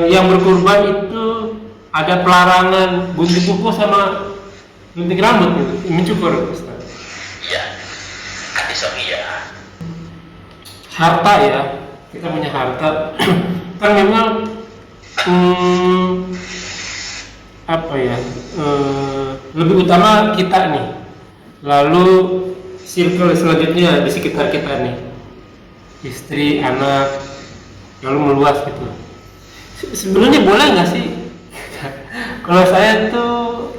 yang berkurban itu ada pelarangan gunting kuku sama gunting rambut gitu, mencukur Ustaz. Iya, hadis iya. Harta ya, kita punya harta kan memang apa ya, lebih utama kita nih, lalu circle selanjutnya di sekitar kita nih, istri, anak, lalu meluas gitu. Sebenarnya boleh nggak sih? Kalau saya tuh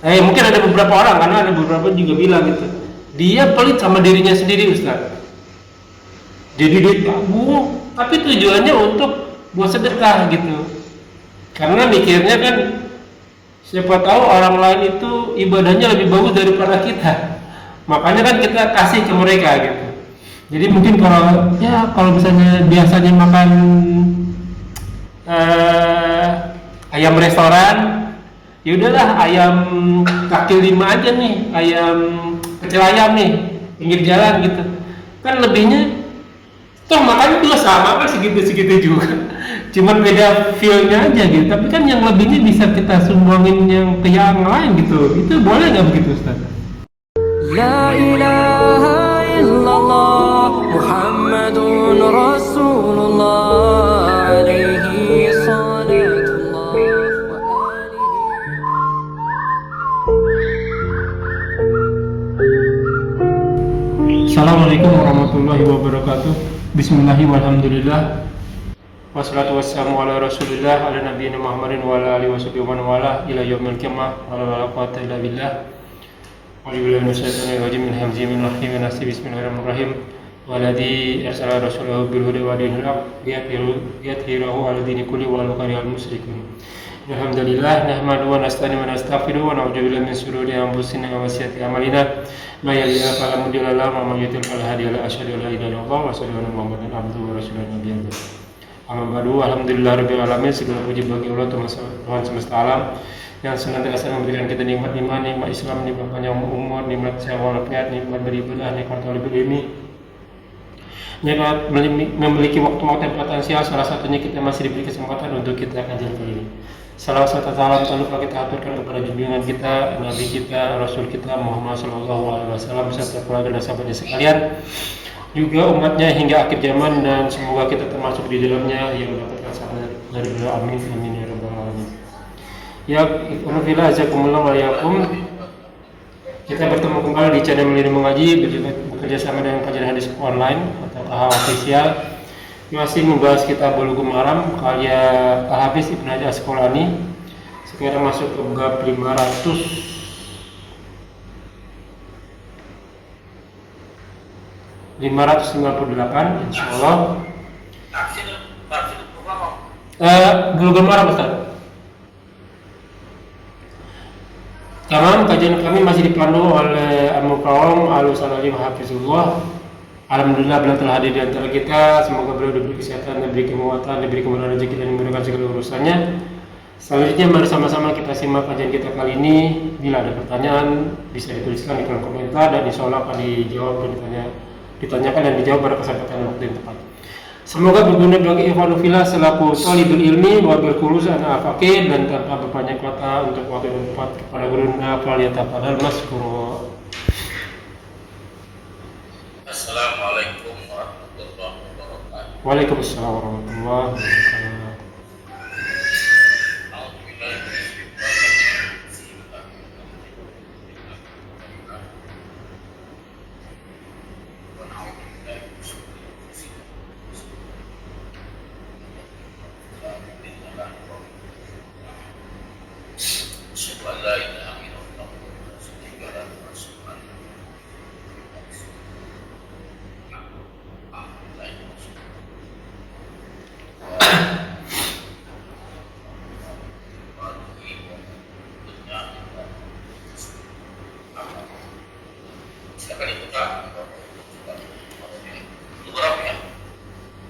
mungkin ada beberapa orang, karena ada beberapa juga bilang gitu, dia pelit sama dirinya sendiri Ustaz. Jadi duit tabung, tapi tujuannya untuk buat sedekah gitu. Karena mikirnya kan, siapa tahu orang lain itu ibadahnya lebih bagus daripada kita. Makanya kan kita kasih ke mereka gitu. Jadi mungkin kalau misalnya biasanya makan ayam restoran, ya udahlah ayam kaki lima aja nih, ayam kecil ayam nih, pinggir jalan gitu. Kan lebihnya toh makannya juga sama kan, segitu-segitu juga. Cuman beda feel-nya aja gitu. Tapi kan yang lebihnya bisa kita sumbangin yang ke yang lain gitu. Itu boleh nggak begitu Ustaz? La ilaha illallah Muhammadun Rasulullah alaihi salatullah wa alihi. Assalamualaikum warahmatullahi wabarakatuh. Bismillahirrahmanirrahim. Walhamdulillah. Wassalatu wassalamu ala rasulillah ala nabiyina Muhammadin wa ala alihi washabihi wa man wala ila yaumil qiyamah wa la quwwata illa billah. Wa billahi minasyaitonir rajim min hamzihi min nafsihi wa nafsihi. Bismillahirrahmanirrahim. Waladhi arsala rasulahu bil huda wa dinil haq liyudhhirahu ala dini kulli wa law karihal musyrikun. Alhamdulillah nahmaduhu wa nasta'inu wa nastaghfiruhu wa na'udzu billahi min shururi anfusina wa sayyiati a'malina. May yahdihillahu fala mudilla lahu wa may yudlil fala hadiya lahu. Asyhadu an la ilaha illallah wa asyhadu anna Muhammadan abduhu wa rasuluhu nabiyyu. Amma ba'du, alhamdulillahirabbil alamin. Segala puji bagi Allah Tuhan semesta alam yang senantiasa memberikan kita nikmat iman, nikmat Islam, nikmat panjang umur, nikmat sehat walafiat, nikmat beribadah, nikmat talibul ilmi, nikmat memiliki waktu-waktu yang potensial. Salah satunya kita masih diberi kesempatan untuk kita kajian kali ini. Salam serta salam tak lupa kita aturkan kepada junjungan kita, Nabi kita, Rasul kita Muhammad SAW beserta keluarga dan sahabatnya sekalian, juga umatnya hingga akhir zaman, dan semoga kita termasuk di dalamnya yang mendapatkan syafaat dari beliau. Amin amin ya rabbal alamin. Ya, alhamdulillah jazakumullah wa yakum. Kita bertemu kembali di channel Melini Mengaji, bekerja sama dengan kajian hadis online atau KH Official. Masih membahas kitab Bulughul Maram karya Al-Hafiz Ibnu Hajar Asqalani. Sekarang masuk ke bab 558 insyaallah. Bulughul Maram Ustaz. Kajian kami masih dipandu oleh Al-Mukarram Al-Salalim Hafizullah. Alhamdulillah beliau telah hadir di antara kita. Semoga beliau diberi kesehatan, diberi kekuatan, diberi kemudahan rezeki, dan dimudahkan segala urusannya. Selanjutnya mari sama-sama kita simak kajian kita kali ini. Bila ada pertanyaan bisa dituliskan di kolom komentar, dan insya Allah akan dijawab dan ditanyakan dan dijawab pada kesempatan waktu yang tepat. Semoga berguna bagi ikhwanul fillah selaku thalibul ilmi wa bil khuruz ana faqih, dan tanpa berpanjang kata untuk waktu yang tepat kepada guruna falyatafadhal maskur. Assalamualaikum warahmatullahi wabarakatuh. Waalaikumsalam warahmatullahi wabarakatuh.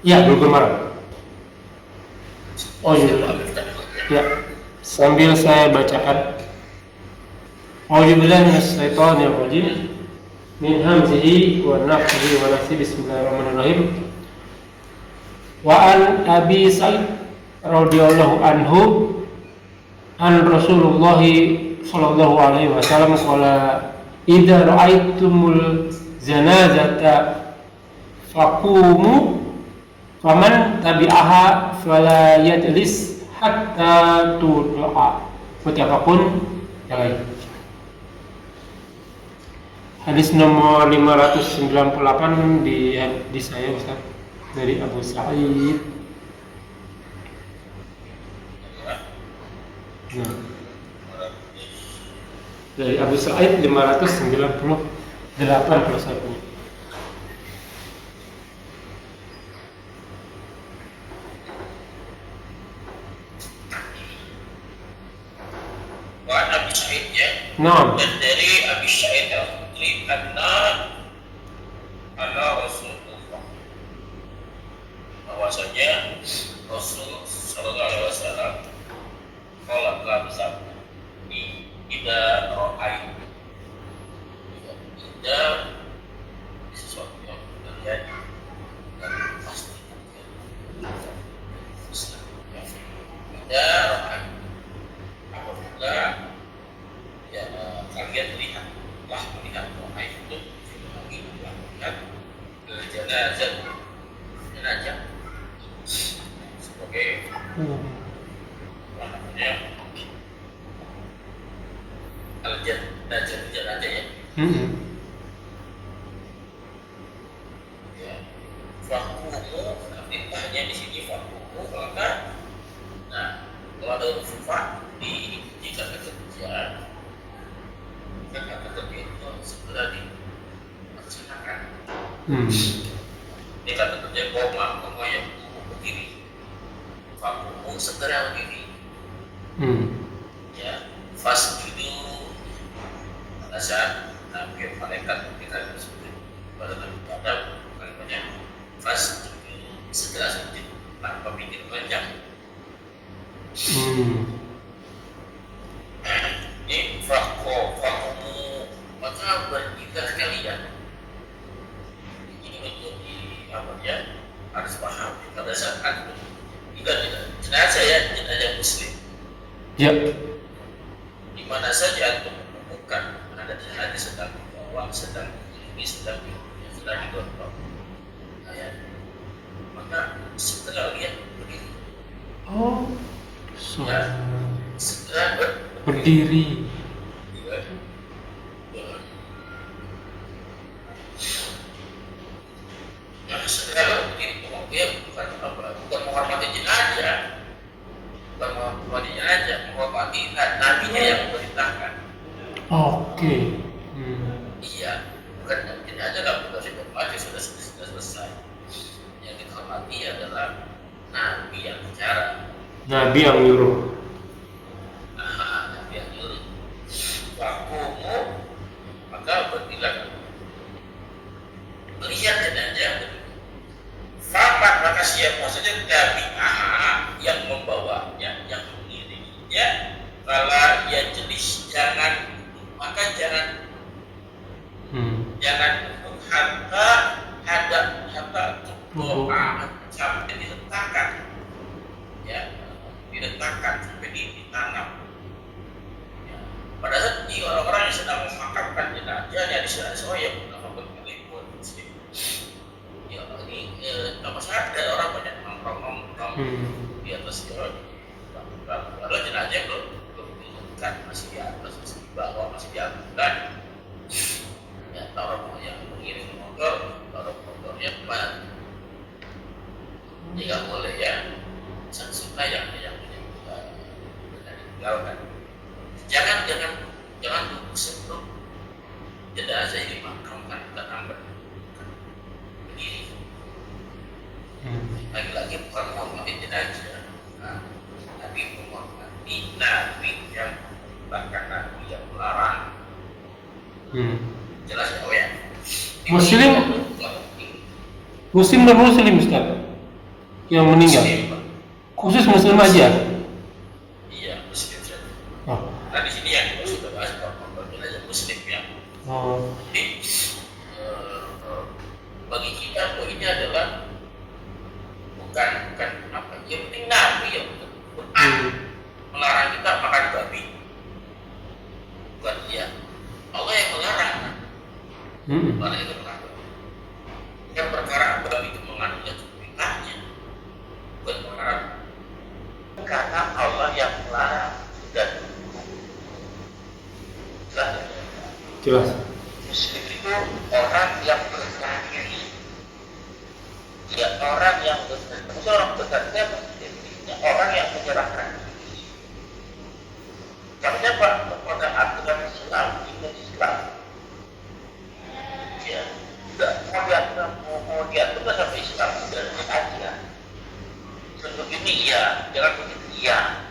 Ya, Bulughul Maram. Oh iya. Ya, sambil saya bacakan. A'udzubillahi minasyaitonir rajim. Min hamzihi wa nafthihi wa nafthihi. Bismillahirrahmanirrahim. Wa an Abi Sa'id radhiyallahu anhu an Rasulullah sallallahu alaihi wasallam qala idza ra'aitumul janazata faqumu faman tabi'aha fala yajlis hatta tud'a. Muttafaqun alaih. Hadis nomor 598 di saya Ustaz, dari Abu Sa'id. Nah, dari Abu Sa'id 598 plus satu. Wa Abi Sa'id ya. Nah, Dan dari Abi Sa'id al-Khudri anna Rasulullah, bahwasanya Rasul sallallahu alaihi wasallam qala telah bersabda, "Idza ra'aitum", idza sesuatu yang terjadi dan pasti terjadi. Idza ra'aitum, apabila ya kalian telah melihat ra'aitum melihat jenazah sebagai namanya al-jenazah ya. Ya, fakumu, artinya di sini fakumu maka, nah kalau ada sifat di kata kerja, kata kerja itu segera dilaksanakan. Ini kata kerja koma yang berdiri, fakumu segera berdiri. Ya, fasjudu pada saat Nabi malaikat ketika tersebut pada Nabi Adam kalimatnya fasjudu, segera sujud tanpa pikir panjang. Ini fakumu maka berdirilah kalian. Ini menjadi apa ya, harus paham pada saat tidak jenazah ya, jenazah muslim ya. Di mana saja untuk menemukan ada jenazah sedang dibawa, sedang sedang dibawa, ya, maka setelah lihat berdiri. Oh, Ya, segera berdiri. Nah, segera berdiri. Dia bukan menghormati jenazah, bukan menghormati jenazah, menghormati nabinya yang memerintahkan. Oke. Iya, bukan jenazah nggak perlu dihormati, sudah selesai. Yang dihormati adalah nabi yang bicara. Nabi yang nyuruh. Nabi yang nyuruh. Fakumu, maka berdirilah. Melihat jenazah. Faman, maka siapa saja tabi'ah yang membawanya, yang mengiringinya, kalau ia jenis jangan, maka jangan duduk hatta doa sampai diletakkan, ya, diletakkan sampai ditanam. Ya. Pada saat ini orang-orang yang sedang memakamkan jenazahnya di sana semua yang melakukan peliput, ya ini apa saja ada orang banyak nongkrong di atas jalan. Kalau jenazah belum ditemukan, masih di atas, masih di bawah, masih diangkat. Ya, taruh yang mengiring motor, taruh motornya depan. Jika boleh ya, sunnah yang ditinggalkan. Jangan tunggu sebelum jenazah ini dimakamkan dan ambil berdiri. Lagi-lagi bukan menghormati jenazah, tapi menghormati nabi yang bahkan nabi yang melarang. Jelas ya? Muslim dan muslim Ustaz yang meninggal. Khusus muslim aja. Iya, muslim saja. Oh. Nah di sini yang kita sudah bahas bahwa jenazah muslim ya. Jadi bagi kita poinnya adalah bukan Mana itu mengandung? Yang perkara abal itu mengandung perintahnya, bukan perkara. Karena Allah yang melarang dan Jelas. Muslim itu orang yang berserah diri. Ya, orang yang berserah orang yang menyerahkan diri. Karena apa? Kepada aturan Islam, Islam. Ya, tidak mau diatur sama Islam sudah aja. Begini ya, jangan begitu ya.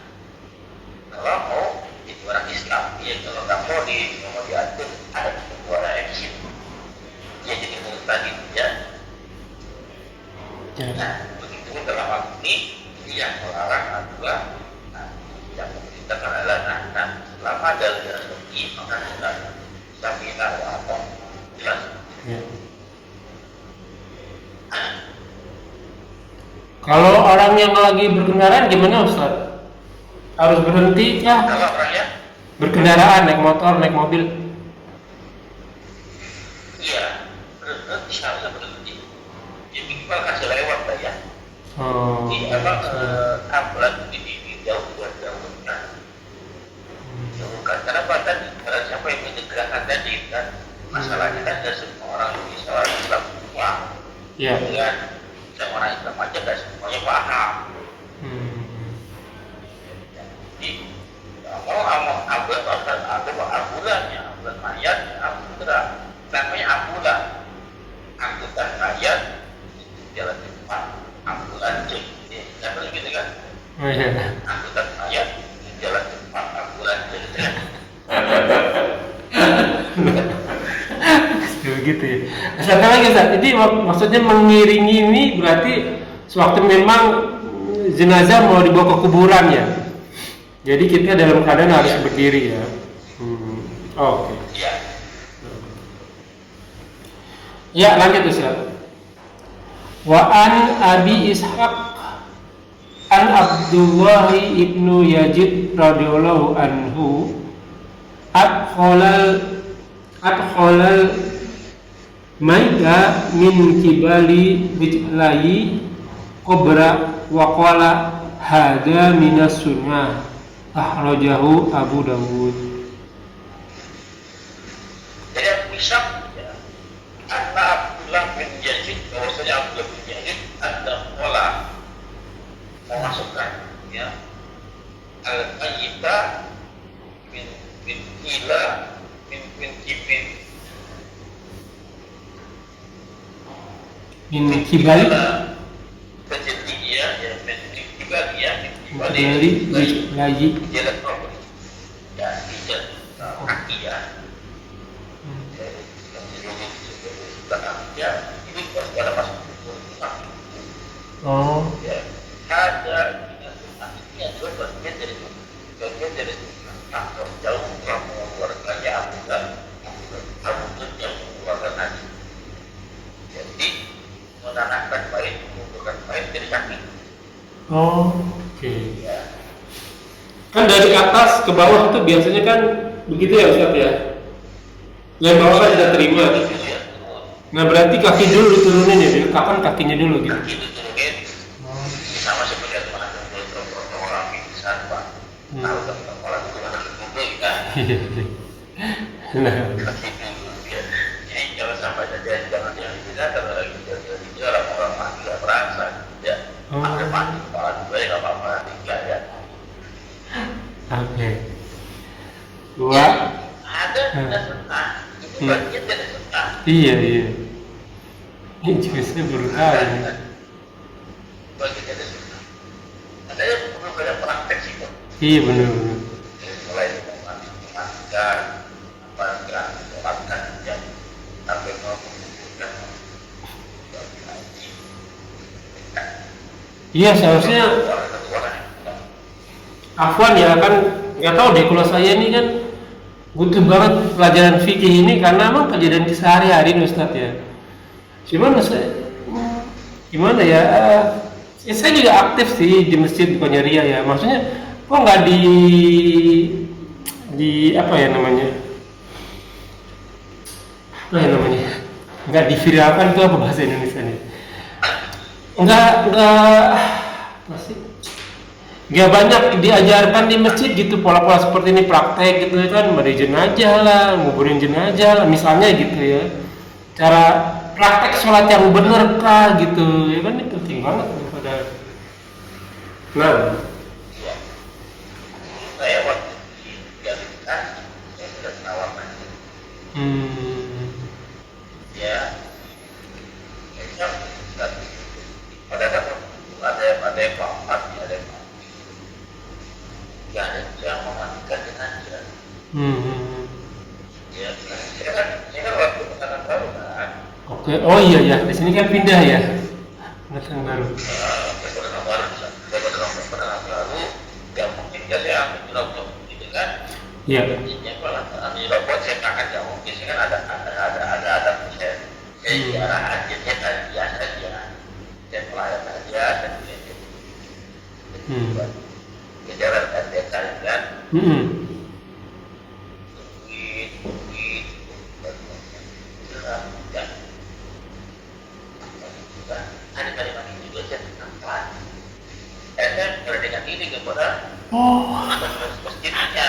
Kalau mau jadi orang Islam, ya kalau nggak mau diatur ada dua exit. Ya jadi menurut tadi ya. Nah, begitu dalam hal ini yang melarang adalah yang memerintahkan adalah selama ada rezeki maka kita samina wa apa jelas. Kalau orang yang lagi berkendaraan gimana Ustaz? Harus berhenti kah? Kalau orangnya Berkendaraan, naik motor, naik mobil. iya berhenti harusnya berhenti. Ya minimal kasih lewat lah ya. Oh. Jadi emang ambulan di jauh kan. Jauhkan karena apa tadi? Karena siapa yang menyegerakan tadi kan masalahnya kan ada semua orang bisa orang Islam semua. Iya. Dengan sama orang Islam aja dan semuanya paham. Jadi mau ambulan ya, ambulan mayat ya, ambulan namanya ambulan. Angkutan mayat jalan cepat, ambulan jadi apa gitu kan? Oh iya. Angkutan mayat jalan cepat, ambulan jadi. Begitu ya. Satu lagi Ustaz, jadi maksudnya mengiringi ini berarti sewaktu memang jenazah mau dibawa ke kuburan ya. Jadi kita dalam keadaan harus berdiri ya. Oke. Iya. Ya, lanjut Ustaz. Wa an Abi Ishaq an Abdullah ibnu Yazid radhiyallahu anhu adkhalal maida min kibali bijlayi qabra wa qala hada minas sunnah akhrajahu Abu Dawud. Jadi yang bisa ya, anak Abdullah bin Yazid, bahwasanya Abdullah bin Yazid ada pola memasukkan ya al-mayyita min ila min kibin Min kibali terjadi ya min kibali ya min kibali bijlayi jalan properti ya di jalan kaki ya. Ya, ini pasti ada masuk. Oh. Ya, ada ini adalah bagian dari faktor jauh kamu mengeluarkan ya bukan yang mengeluarkan haji. Jadi menanamkan baik, mengumpulkan baik dari kaki. Oh, oke. Ya, Kan dari atas ke bawah tuh biasanya kan begitu ya Ustaz ya. Yang bawah kan tidak terima. Nah berarti kaki dulu diturunin ya, kapan kakinya dulu gitu. kaki diturunin sama seperti yang mana orang pingsan pak. Tahu kan orang itu ada dulu kan. Nah, Kaki dulu ya. Jadi jangan sampai jangan tidak kalau lagi jadi orang mati nggak merasa ya. Ada mati kepala juga ya nggak apa-apa tiga ya. oke. Dua. Ada sunnah. Itu bagian dari sunnah. Iya. Ini juga saya baru tahu. Bagian dari sunnah. Ada yang belum ada praktek sih kok. Iya benar. Mulai mematikan apa enggak sholatkan yang sampai mau mengumpulkan haji. Iya seharusnya. Afwan ya kan nggak tahu deh kalau saya ini kan butuh banget pelajaran fikih ini karena emang kejadian sehari-hari Ustadz ya. Cuman gimana ya? Ya saya juga aktif sih di masjid bukannya ria ya. Maksudnya kok nggak di apa ya namanya? Apa ya namanya? nggak diviralkan itu apa bahasa Indonesia nih? Nggak apa sih? Nggak banyak diajarkan di masjid gitu pola-pola seperti ini praktek gitu kan, mandi jenazah lah, nguburin jenazah lah, misalnya gitu ya. Cara praktek sholat yang bener kah gitu, ya kan ini penting banget pada. Nah, Saya waktu di Galita, saya sudah tawarkan. Ya, saya pada ada yang keempat, ada yang ya, ada yang memandikan jenazah. Ya, saya kan waktu pengantin baru kan. oke, oh iya ya, di sini kan pindah ya, pendatang baru. Penanganan baru, ya mungkin saya ambil robot gitu kan. Iya. Intinya kalau ambil robot saya akan jauh mungkin sih kan ada proses. Saya ziarah akhirnya kan biasa aja. Saya pelayan aja dan kejaran ada kalian. Ada kalimat ini juga saya tempat. Saya dengan ini kepada Oh, masjidnya.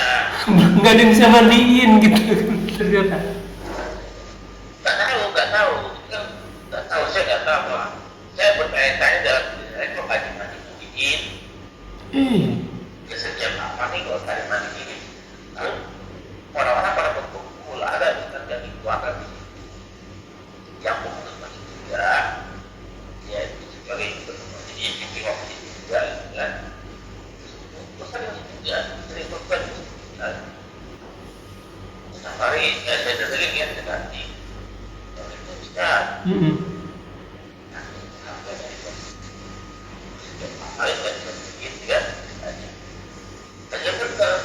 nggak ada yang bisa mandiin gitu ternyata. Nggak tahu. Saya nggak tahu lah. Saya bertanya-tanya dalam diri saya kok kalimat ini. Ya sejam apa nih kalau kalimat ini? Lalu orang-orang pada berkumpul ada bukan dari keluarga yang mengurus masjid juga. Ya itu sebagai jadi pimpin waktu juga kan. Terus ada juga sering berkumpul. Nah, hari saya sering lihat nanti. Itu bisa. Hari saya sedikit kan. Saya betul.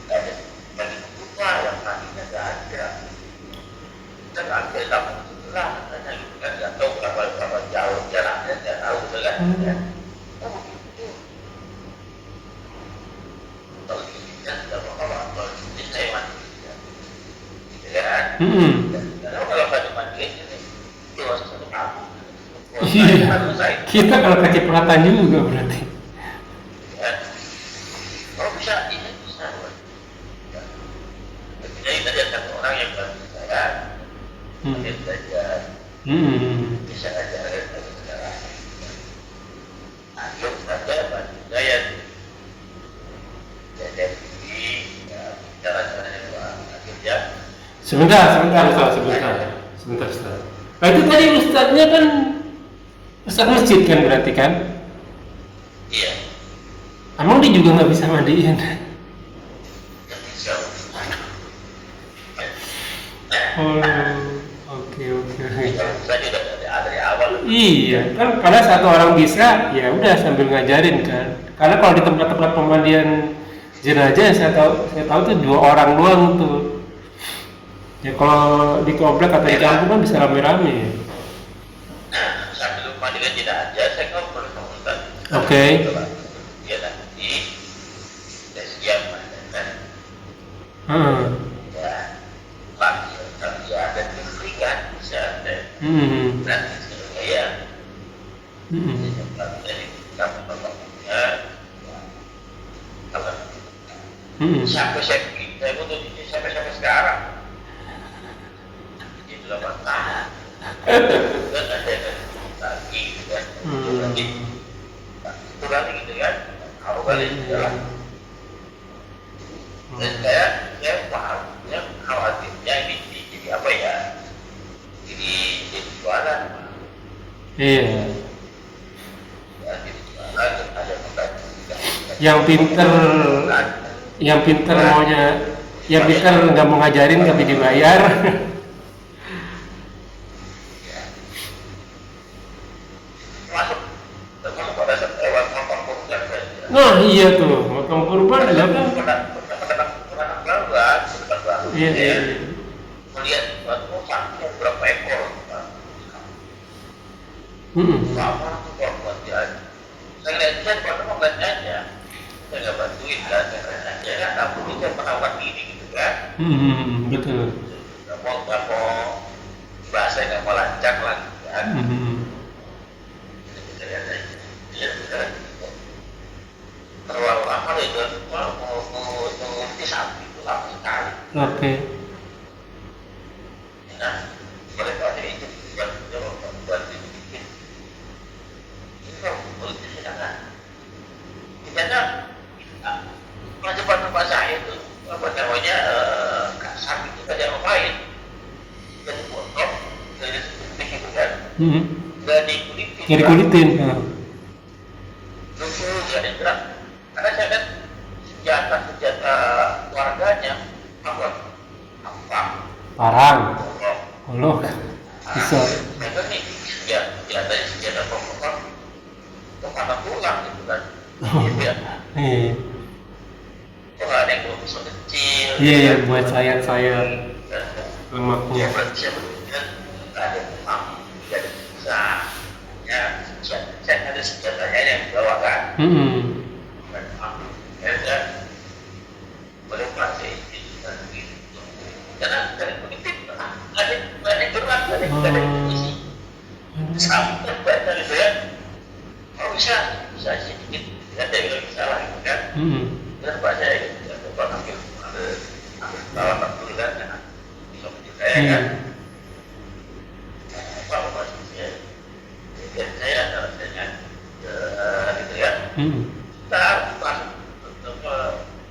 Ada bagi buka yang nantinya nggak ada. Kita nggak ada dalam setelah katanya gitu kan. Nggak tahu berapa jauh jaraknya. Nggak tahu gitu kan. Oh begitu. Kalau gitu kan nggak apa-apa. Kalau ini saya mati. Gitu kan. Karena kalau pada mandi ini itu satu kamu. Iya. Kita kalau kecipratan juga berarti. Ya. Kalau bisa ini bisa. Ya. Jadi tadi ada satu orang yang bantu saya. Dia belajar. Bisa aja dari sekarang. Ayo saja bantu saya. Jadi cara-caranya buat akhirnya. Sebentar. Nah itu tadi ustadznya kan ustadz masjid kan berarti kan? Iya. Emang dia juga nggak bisa mandiin? Nggak bisa. Oh, oke. Saya juga dari awal. Iya, kan karena satu orang bisa, ya udah sambil ngajarin kan. Karena kalau di tempat-tempat pemandian jenazah saya tahu tuh 2 orang doang tuh. Ya kalau di komplek atau di kampung kan bisa rame-rame. Sambil mandi kan tidak ada, saya kan perlu komunitas. Oke. Dia nanti saya siap kan. Ya, lagi ada free kan bisa ada. Nanti saya dari kampung-kampungnya. Kalau sampai saya butuh ini sampai sekarang. Itu 8 tahun. Dan ada lagi kan. Itu lagi gitu kan. Kalau balik jalan. Dan saya paham, ya khawatirnya ini jadi apa ya? Jadi jualan. Iya. Ya, jadi jualan ada pembantu. Yang pinter maunya, yang pinter nggak mau ngajarin tapi dibayar. Termasuk pada saat lewat motong kurban kan. Nah iya tuh, motong kurban juga kan. Pernah baru. Iya. Melihat batu sampai berapa ekor. Lama tuh korban dia. Saya lihat dia pernah nggak aja. Saya nggak bantuin kan, saya nggak tahu dia pernah buat ini gitu kan. Betul. Mau bahasa saya nggak mau lancar lagi kan. Terlalu lama itu mau sapi itu lama sekali. Oke. Nah, oleh karena itu buat dibikin. Ini kan politik sedangkan. Misalnya macam tempat saya itu apa namanya sapi itu ada ngapain? Jadi potong, jadi begitu kan? Nggak dikulitin. Nggak dikulitin. Lucu, nggak ada gerak. Karena saya kan senjata warganya apa? Parang. Golok. Bisa. Mereka nih senjata pokok untuk anak pulang gitu kan. Gitu ya. Iya. Kok nggak ada yang belum bisa kecil? Iya, buat sayang-sayang lemaknya. Siapa kan ada emak, ada bisa, ya saya ada senjatanya yang dibawa kan. Dan boleh pakai itu kan gitu. Karena dari politik ada gerak, ada polisi. Sampai banyak gitu ya. Oh bisa sedikit ada yang salah gitu kan. Dan bahasa itu coba ambil bawa dulu kan, bisa saya kan. Apa maksudnya? Dan saya rasanya gitu ya. Kita masuk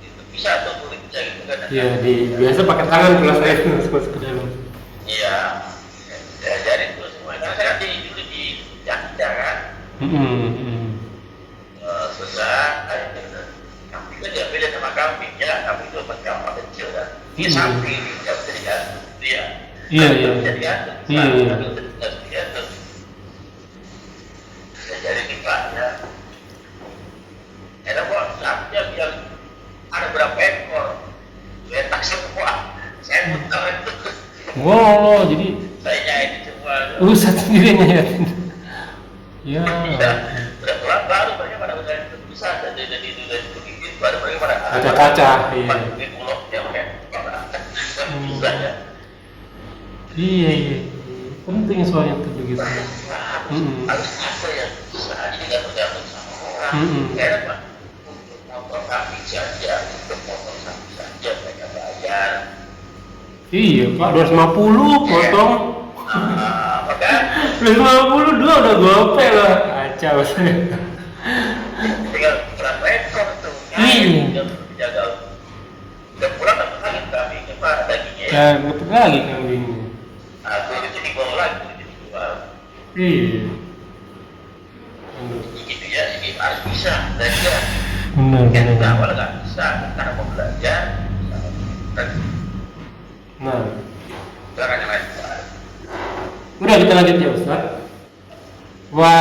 itu bisa atau boleh bisa gitu kan? Iya, biasa pakai tangan kalau saya masuk ke dalam. Iya, saya ajarin dulu semua. Karena saya kan dulu di Jakarta kan. Selesai, kambing kan dia beda sama kambing ya, kambing itu macam kecil kan. Dia sapi, dia bisa digantung, dia. Iya. Bisa digantung, bisa digantung. Saya jadi tipanya. Ada kok sapinya bilang ada berapa ekor, letak semua. Saya muter itu. Wow, jadi Saya nyayain semua. satu sendiri nyayatin. Ya. Udah baru mereka pada udah bisa dari begini baru mereka pada Kaca-kaca, iya. Di pulau dia pakai bisa ya. Iya. Penting soalnya itu begitu. Harus apa ya? Jadi nggak tergantung sama orang. Karena apa? Untuk motor kami saja, untuk motor kami saja mereka bayar. Iya, Pak, 250 potong. Maka 250 dua udah gope lah. Kacau sih. tinggal berapa ekor tuh? Iya. Jaga. Udah pulang nggak lagi kami apa dagingnya? Ya, betul lagi kambingnya. Nah, itu dibawa lagi dijual. Iya. Gitu ya, jadi harus bisa belajar. Benar. Awal nggak bisa, karena mau belajar. Nah, Caranya lain. udah kita lanjut ya Ustaz. Wa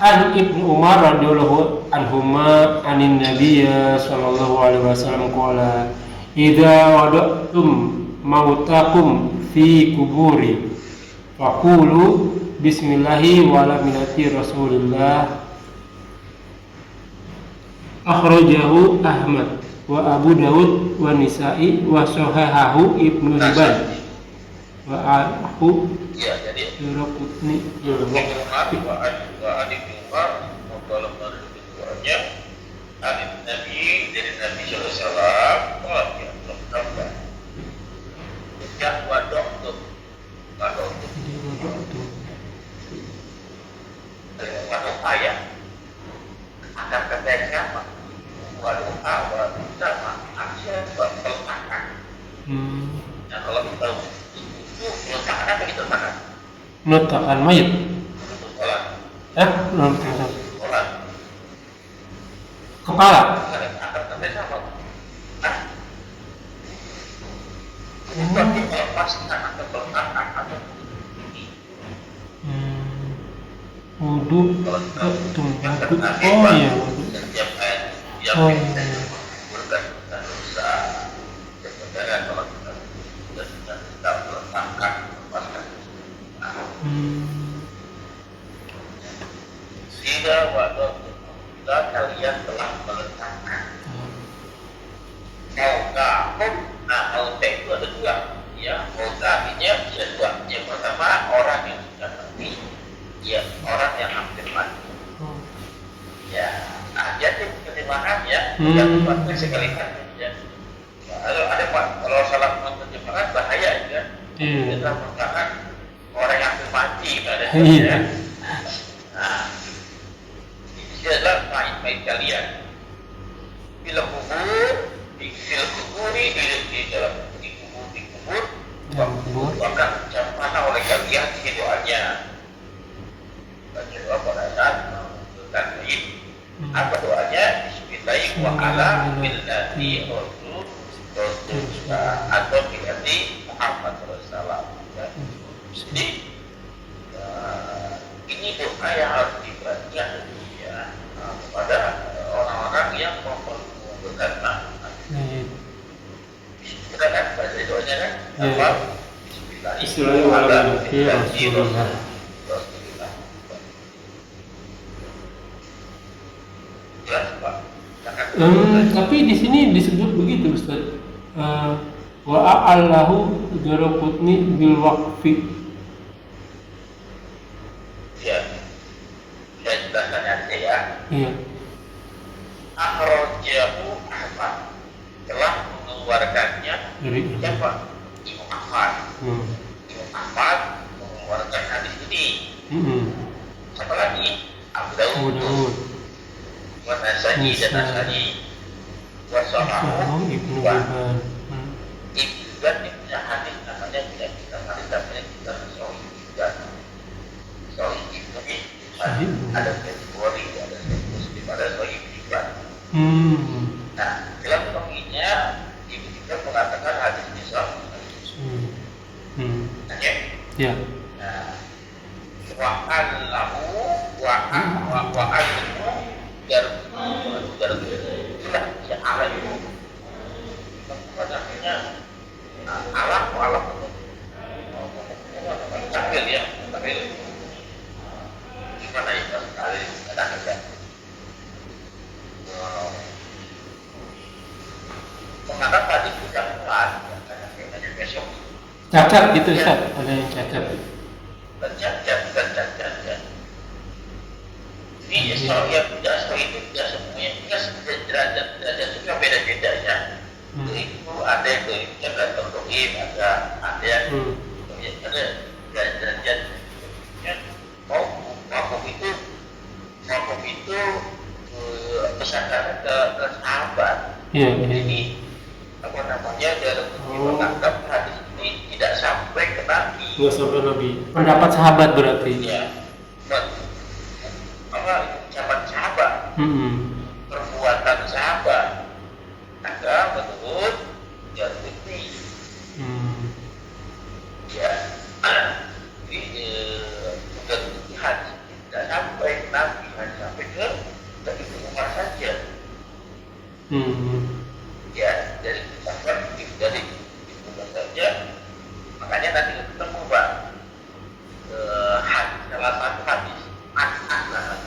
an Ibnu Umar radhiyallahu anhuma anin Nabiyya sallallahu alaihi wasallam qala idza wada'tum mautakum fi kuburi faqulu bismillahi wa ala millati Rasulillah. Akhrajahu Ahmad wa Abu Dawud wa Nisa'i wa sahahahu Ibnu Hibban wa ahu Iya, jadi Daraqutni Umar wa adik Umar dalam keduanya adik Nabi dari Nabi Sallallahu Alaihi Wasallam ya Allah ya wadok tuh wadok ayah akan kata siapa wadok awal sama aksya peletakan. Nah kalau kita itu peletakan apa gitu peletakan? meletakkan mayat. Sholat. Meletakkan Sholat. kepala. Akan sampai sama. Nah, tapi kalau pastikan atau peletakan atau Wudu. Oh iya, wudu. setiap ayat yang Oh. berkaitan dosa, sebenarnya kalau kita sudah meletakkan, lepaskan. Sehingga waktu kalian telah meletakkan. Nah, itu ada dua. Ya, artinya bisa dua. Yang pertama orang yang terjemahan ya, dan buatnya sekali ya. Ada Pak, kalau salah terjemahan bahaya ya. Kita merupakan orang yang mati pada ya. Nah, ini adalah main kalian. Bila kubur, di dalam kubur, akan dicampakkan oleh kalian di doanya. Baca doa pada saat mengumpulkan mayit. Apa doanya? Bismillahirrahmanirrahim wa ala millati rasul atau millati Muhammad Rasulullah. Jadi ini doa yang harus dibaca ya kepada orang-orang yang mengumpulkan mayit. Kita kan baca doanya kan? Apa? Bismillahirrahmanirrahim. Tapi di sini disebut begitu Ustaz. Wa a'allahu daraqutni bil waqfi. Ya. Saya jelaskan aja ya. Iya. Akhrajahu Ahmad telah mengeluarkannya Dari siapa? Imam Ahmad. Imam Ahmad mengeluarkan hadis ini. Siapa lagi? Abu Dawud. Nasai dan Nasai wasahahu Ibnu Hibban. Ibnu Hibban ini punya hadis namanya tidak kita hadis namanya kita Sahih Hibban. Sahih Hibban ini ada kategori, ada Muslim, ada Sahih Hibban. Nah, dalam sahihnya Ibnu Hibban mengatakan hadis ini sahih. Ya. Nah, wa'allahu wa'allahu itulah yang alam itu namanya alam tampil ya tampil gimana itu ada menganggap tadi tidak kuat hanya besok Cacat gitu Ustaz, ada yang cacat. dan ini soal yang tidak itu tidak semuanya kita derajat juga beda-beda ya. Itu ada yang derajat terdoib, ada yang ada derajat mabuk itu pesantren ke sahabat. Ini apa namanya dalam menganggap hadis ini tidak sampai ke Nabi. Nggak sampai Nabi. Pendapat sahabat berarti. Ya. Sahabat perbuatan sahabat maka menurut Jalbiti ya jadi bukan hadis tidak sampai Nabi hanya sampai ke Ibnu Umar saja ya dari sahabat dari Ibnu Umar saja makanya nanti ketemu Pak hadis salah satu hadis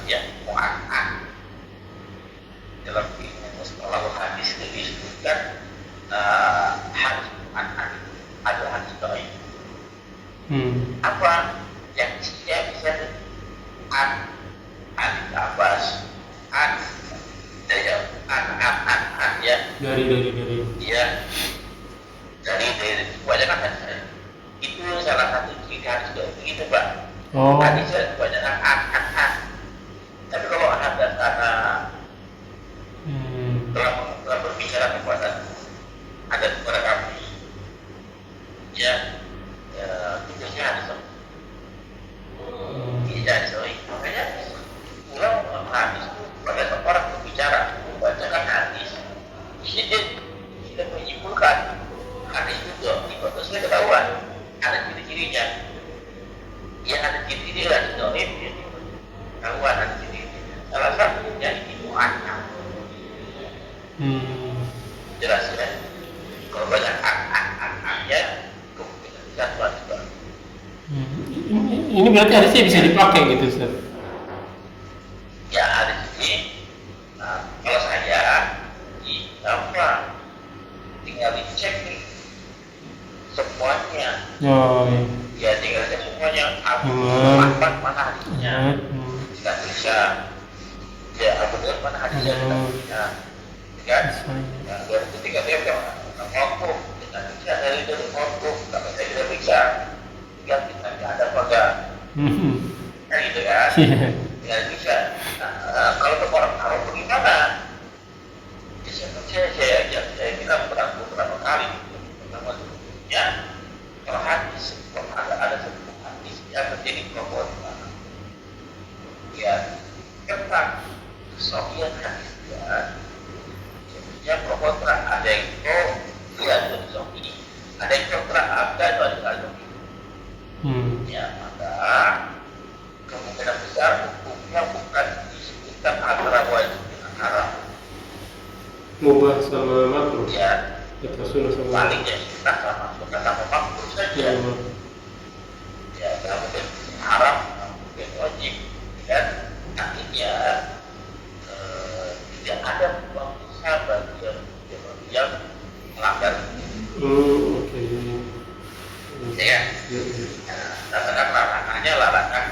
ya mu'an dalam ilmu mustalah hadis itu disebutkan hadis mu'an adalah hadis dhaif. Apa yang bisa Alif Abbas ya dari ya dari kebanyakan hadis itu salah satu ciri hadis dhaif begitu Pak. Hadisnya kebanyakan tapi kalau ada karena telah berbicara kepada ada kepada kami ya tugasnya ada tidak ada makanya pulang hadis itu pada orang berbicara membacakan hadis tidak menyimpulkan hadis itu dibatasnya ketahuan ada ciri-cirinya ya ada ciri-ciri hadis dhaif ketahuan ada ciri salah satunya itu anak jelas ya kalau banyak anak-anaknya kemungkinan satu juga ini berarti hadisnya bisa dipakai gitu Ustaz? Ya hadis ini kalau saya apa tinggal dicek nih semuanya ya tinggal dicek semuanya apa mana hadisnya tidak bisa Ya, benar mana hadisnya kita. Kan? Nah, dari ketika dia ngomong, kita dari ngomong, kalau saya tidak bisa, yang kita ada pada, kan gitu kan? Tidak bisa. Nah, kalau untuk orang Arab bagaimana? Saya kira beberapa kali, pertama ya, kalau hadis, kalau ada sebuah hadis yang terjadi perbuatan, ya, tentang Sofian hadisnya, yang perbuatan ada yang tidak Sofi, ada yang kontra ada Sofi. Ya, maka kemungkinan besar hukumnya bukan disebutkan antara wajib dengan haram. Mubah sama makruh. Ya, Atau sunnah sama paling ya sunnah sama makruh saja. Ya, nggak mungkin haram, nggak mungkin wajib. Dan akhirnya tidak ada bangsa bagi yang melanggar. Oke. Ya, katakan larangannya larangan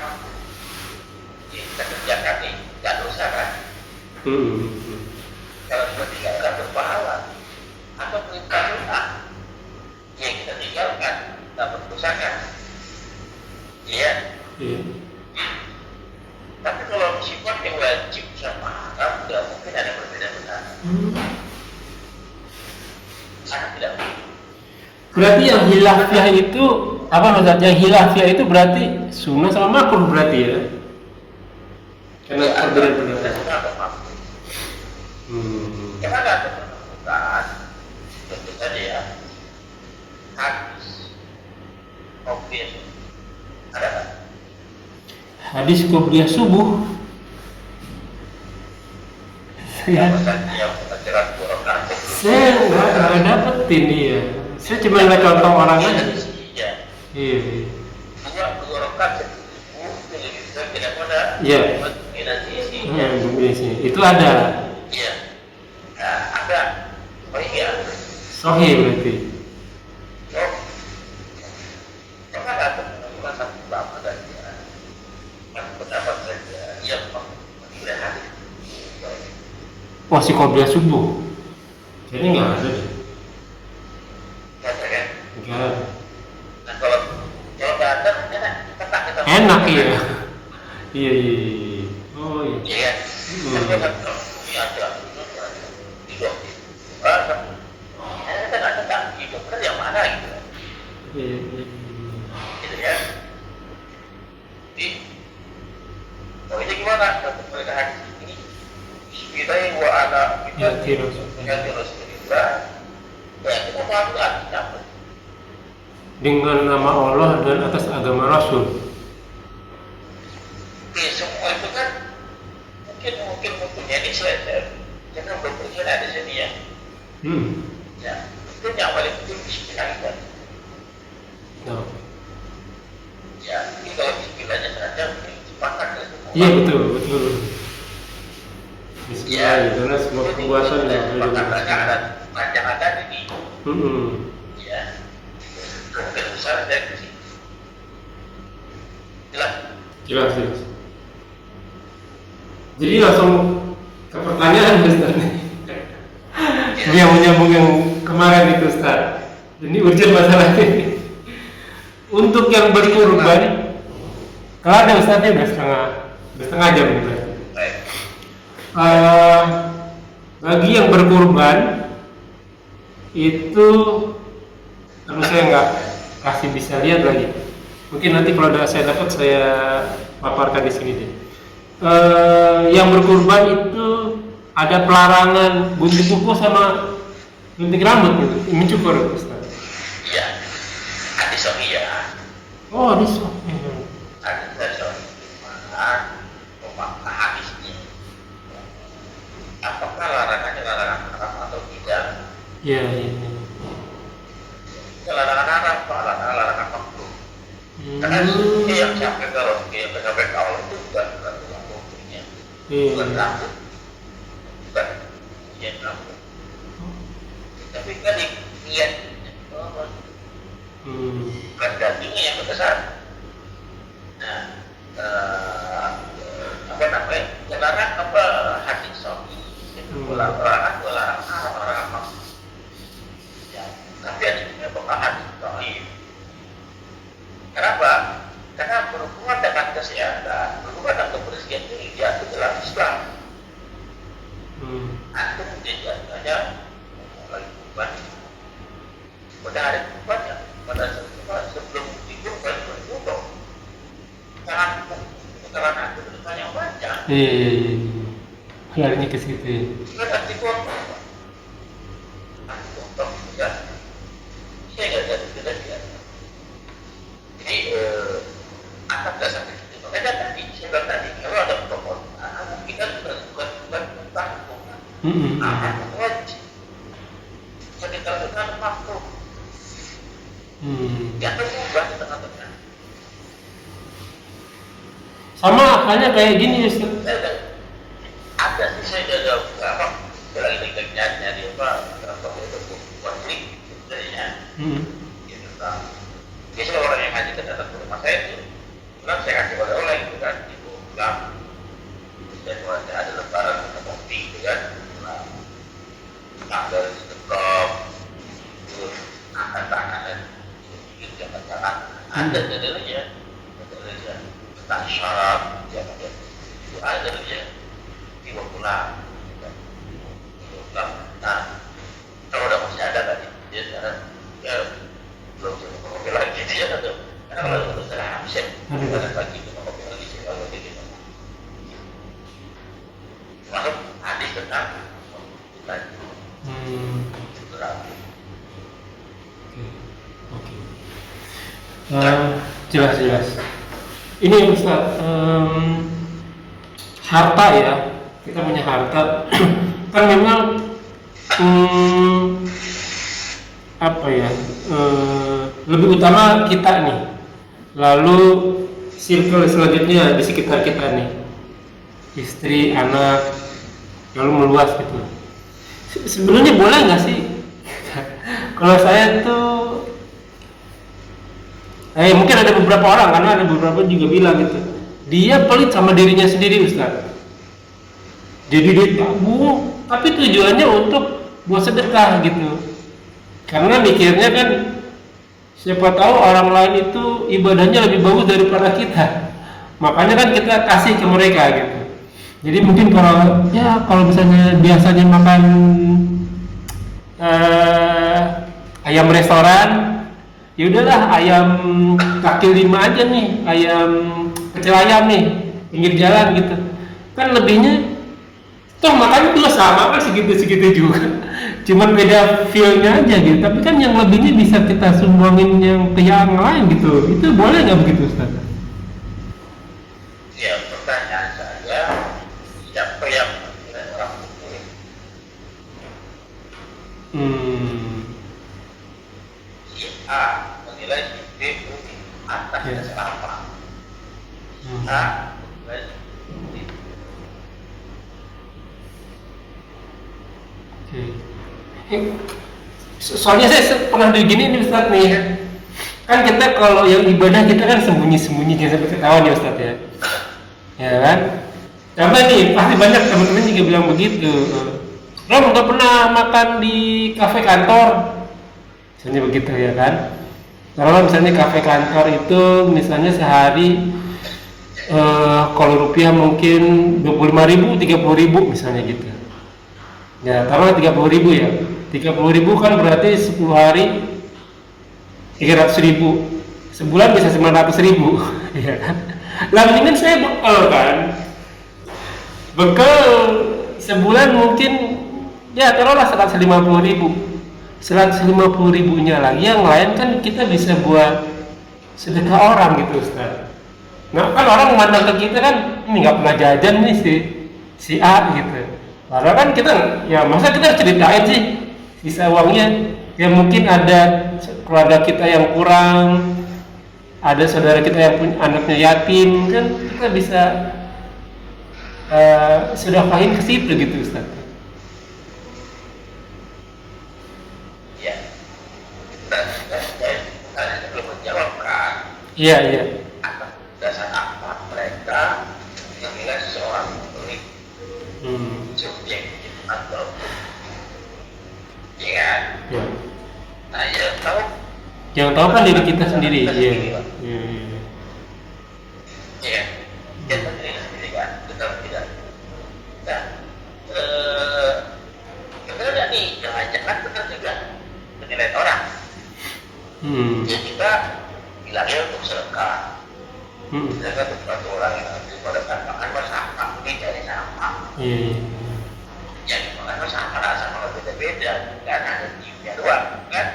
kita kerjakan nih, nggak dosa kan? Kalau kita tinggalkan berpahala, atau perintah dosa, ya kita tinggalkan, tak berdosa kan? Iya. Tapi kalau sifat yang wajib sama haram, tidak mungkin ada perbedaan. Sangat tidak mungkin. Berarti yang hilafiyah itu apa maksudnya? Yang hilafiyah itu berarti sunnah sama makruh berarti ya? Karena perbedaan pendapat. Sunnah atau makruh. Karena ada penentukan, tentu saja ya, hadis, obvious, ada kan? Hadis qobliyah subuh. Saya nggak dapetin ya. Saya cuma lihat contoh orang aja. Iya. Dua rakaat subuh tidak pada. Iya. Itu ada. Iya. Nah, ada. Oh iya. Sahih berarti. Oh. Karena ada bukan satu ulama dan pendapat saja yang menilai hadis. Wah, si qobliyah subuh. Jadi nggak ada deh. Katakan. Nggak ada. Nah kalau nggak ada enak, kita Enak ya. Iya. Oh iya. Iya. Tapi kalau ini ada hidup. Kita nggak tahu hidup kan yang mana gitu. Iya. Gitu ya. Jadi, oh ini gimana? Mereka hadis ini. Kita yang wa ala kita terus. Ya kita tahu artinya apa. Dengan nama Allah dan atas agama Rasul. Oke, semua itu kan mungkin ini saya karena berpikir ada sini ya. Ya, itu yang paling penting bismillah kan. No. Ya, ini kalau bismillahnya saja mungkin sepakat ya semua. Iya betul. Bismillah, karena semua perbuatan yang ada panjang ada ini. Ya, mungkin besar dari sini. Jelas. Jadi langsung ke pertanyaan Ustaz. Dia menyambung yang kemarin itu Ustaz. Ini urgent masalah ini. Untuk yang berkurban, kalau ada Ustaznya udah setengah jam ini berarti. Bagi yang berkurban itu harus saya nggak kasih bisa lihat lagi. Mungkin nanti kalau saya dapat saya paparkan di sini deh. Yang berkurban itu ada pelarangan gunting kuku sama gunting rambut gitu, mencukur Ustaz. Iya, hadis sahih. Oh, hadis. Hadis sahih. Mana hadisnya? Apakah larangannya larangan haram atau tidak? Iya. Larangan haram, larangan makruh. Karena yang sampai ke awal itu bukan tulang rusuknya, bukan rambut, bukan rambut. Tapi kan niat, bukan dagingnya yang besar. Nah, apa namanya? Larangan dua larang haram, larang apa? Ya, tapi ada juga pemahaman dhaif. Kenapa? Karena berhubungan dengan kesehatan, berhubungan dengan kebersihan ini diatur dalam Islam. Antum menjadi hanya lagi kurban. Pada hari kurbannya, pada sebelum tidur baru berwudu. Jangan putaran antum itu banyak baca. Iya. Larinya ke situ ya. Kan arti kurban. Arti kurban ya. Saya nggak ada tidak. Jadi akan dasar itu. Makanya tadi saya bilang tadi kalau ada protokol, kita bukan tentang wajib. Jadi terkenal makruh. Yang terubah di tengah-tengah. Sama halnya kayak gini Ustaz. Ada sih saya ada apa? Lagi nyari apa? Itu konflik sebenarnya. Gitu kan. Biasanya orang yang ngaji datang ke rumah saya itu, bilang saya kasih oleh-oleh gitu kan, itu bilang. Dan kalau ada lebaran atau kopi gitu kan, ada stop, terus angkat tangan dan jangan-jangan ada dalilnya, tentang syarat, jangan itu ada dalilnya, tiba pulang. Nah, kalau udah masih ada tadi, dia sekarang ya belum sempat kopi lagi dia atau karena kalau itu sudah absen, ada lagi kita kopi lagi sih kalau gitu. Masuk hadis tentang lagi. Oke. Jelas. Ini Ustaz, harta ya, kita punya harta. Kan memang apa ya? Lebih utama kita nih. Lalu circle selanjutnya di sekitar kita nih, istri, anak, lalu meluas gitu. Sebenarnya boleh nggak sih? Kalau saya tuh, mungkin ada beberapa orang, karena ada beberapa juga bilang gitu, dia pelit sama dirinya sendiri Ustaz. Jadi dia tabung, tapi tujuannya untuk buat sedekah gitu. Karena mikirnya kan, siapa tahu orang lain itu ibadahnya lebih bagus daripada kita. Makanya kan kita kasih ke mereka gitu. Jadi mungkin kalau misalnya biasanya makan ayam restoran, ya udahlah ayam kaki 5 aja nih, ayam kecil ayam nih, pinggir jalan gitu. Kan lebihnya toh makannya juga sama kan segitu juga. Cuman beda feel-nya aja gitu. Tapi kan yang lebihnya bisa kita sumbangin yang ke yang lain gitu. Itu boleh nggak begitu Ustaz? Ya, pertanyaan saya, siapa yang menilai orang itu? Si A menilai si B atas dasar apa? A menilai si B. Soalnya saya pernah begini nih Ustaz nih. Kan kita kalau yang ibadah kita kan sembunyi-sembunyi, jangan sampai ketahuan ya Ustaz ya. Ya kan? Contoh nih, pasti banyak teman-teman juga bilang begitu. Rom nggak pernah makan di kafe kantor, misalnya begitu ya kan? Kalau misalnya kafe kantor itu misalnya sehari kalau rupiah mungkin 25.000, 30.000 misalnya gitu. Ya, taruhlah 30.000 ya. 30.000 kan berarti 10 hari 300.000. Sebulan bisa 900.000, ya kan? Lah mendingan saya bekal kan. Bekal sebulan mungkin ya taruhlah 150.000. 150.000-nya lagi yang lain kan kita bisa buat sedekah orang gitu Ustaz. Nah kan orang memandang ke kita kan ini nggak pernah jajan nih si A gitu. Padahal kan kita ya masa kita ceritain sih sisa uangnya. Ya mungkin ada keluarga kita yang kurang, ada saudara kita yang punya anaknya yatim, kan kita bisa sedekahin ke situ gitu Ustaz. Ya, saya belum menjawab kan. Iya. Atas dasar apa mereka menilai seseorang pelit, subjektif atau kan? Ya. Nah, yang tahu Yang tahu kan diri kita sendiri. kita Iya. sendiri, Pak. Iya. Iya. Iya, kita sendiri kan, betul tidak? Nah, benar nih, jangan-jangan benar juga penilaian orang. Ya kita bilangnya untuk sedekah. Sedekah untuk suatu orang yang daripada makan bersama, mungkin dari sama. Iya. Yang makan bersama rasa kalau beda-beda, kan hanya ciumnya doang, kan?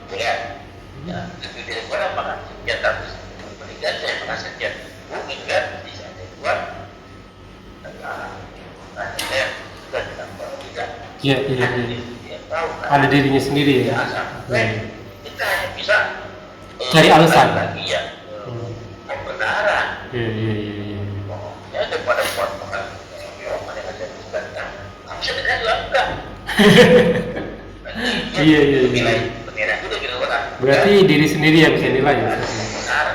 Ya, ya, lebih daripada makan sekian tapi mendingan saya makan sekian, mungkin kan bisa ada dua. Nah, saya sudah tidak tidak. Iya. Dia tahu kan? Ada dirinya sendiri ya. Sampai kita hanya bisa Cari alasan. Iya, kebenaran. Iya. Ya daripada buat makan orang yang ada di sekitar. Tapi sebenarnya juga enggak. Iya. Nilai penilaian itu gitu kan. Berarti diri sendiri yang bisa nilai ya. Benar.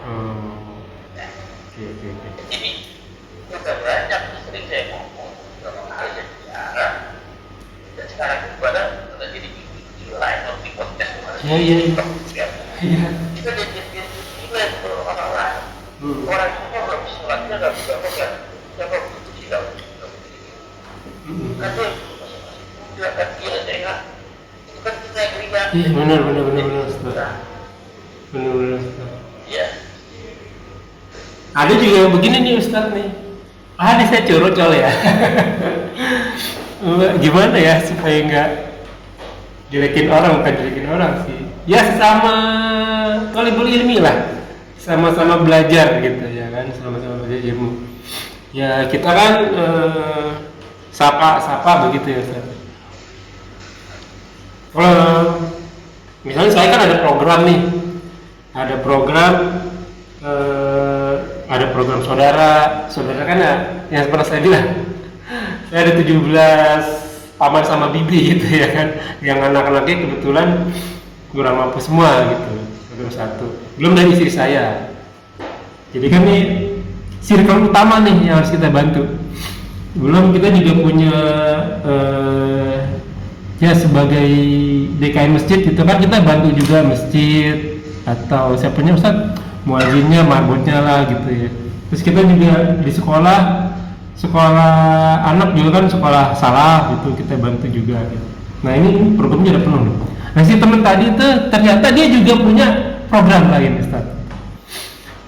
Oh. Oke. Jadi sudah banyak sering saya ngomong sama hal yang bicara. Dan sekarang itu pada jadi di lain atau di podcast kemarin. Iya. Iya. Kita jadi nilai orang lain. Orang itu kalau sholatnya nggak bisa pegang, siapa begitu sih nggak begitu. Kan tuh tidak kan dia saya itu kan kita yang riba. Iya benar Ustaz. Benar Ustaz. Iya. Ada juga yang begini nih Ustaz nih. Ini saya curcol ya. Gimana ya supaya nggak jelekin orang sih. Ya sesama thalibul ilmi lah. Sama-sama belajar gitu ya kan, sama-sama belajar ilmu. Ya kita kan sapa begitu ya Ustaz. Kalau misalnya saya kan ada program nih, ada program saudara kan ya, yang pernah saya bilang, saya ada 17 paman sama bibi gitu ya kan, yang anak-anaknya kebetulan kurang mampu semua gitu, baru satu, belum dari istri saya. Jadi kan ini circle utama nih yang harus kita bantu. Belum kita juga punya ya sebagai DKM masjid itu kan kita bantu juga masjid atau siapanya Ustaz, muadzinnya, marbotnya lah gitu ya. Terus kita juga di sekolah anak juga kan sekolah salah gitu, kita bantu juga gitu. Nah ini programnya udah penuh nih. Nah si teman tadi itu ternyata dia juga punya program lain Ustaz.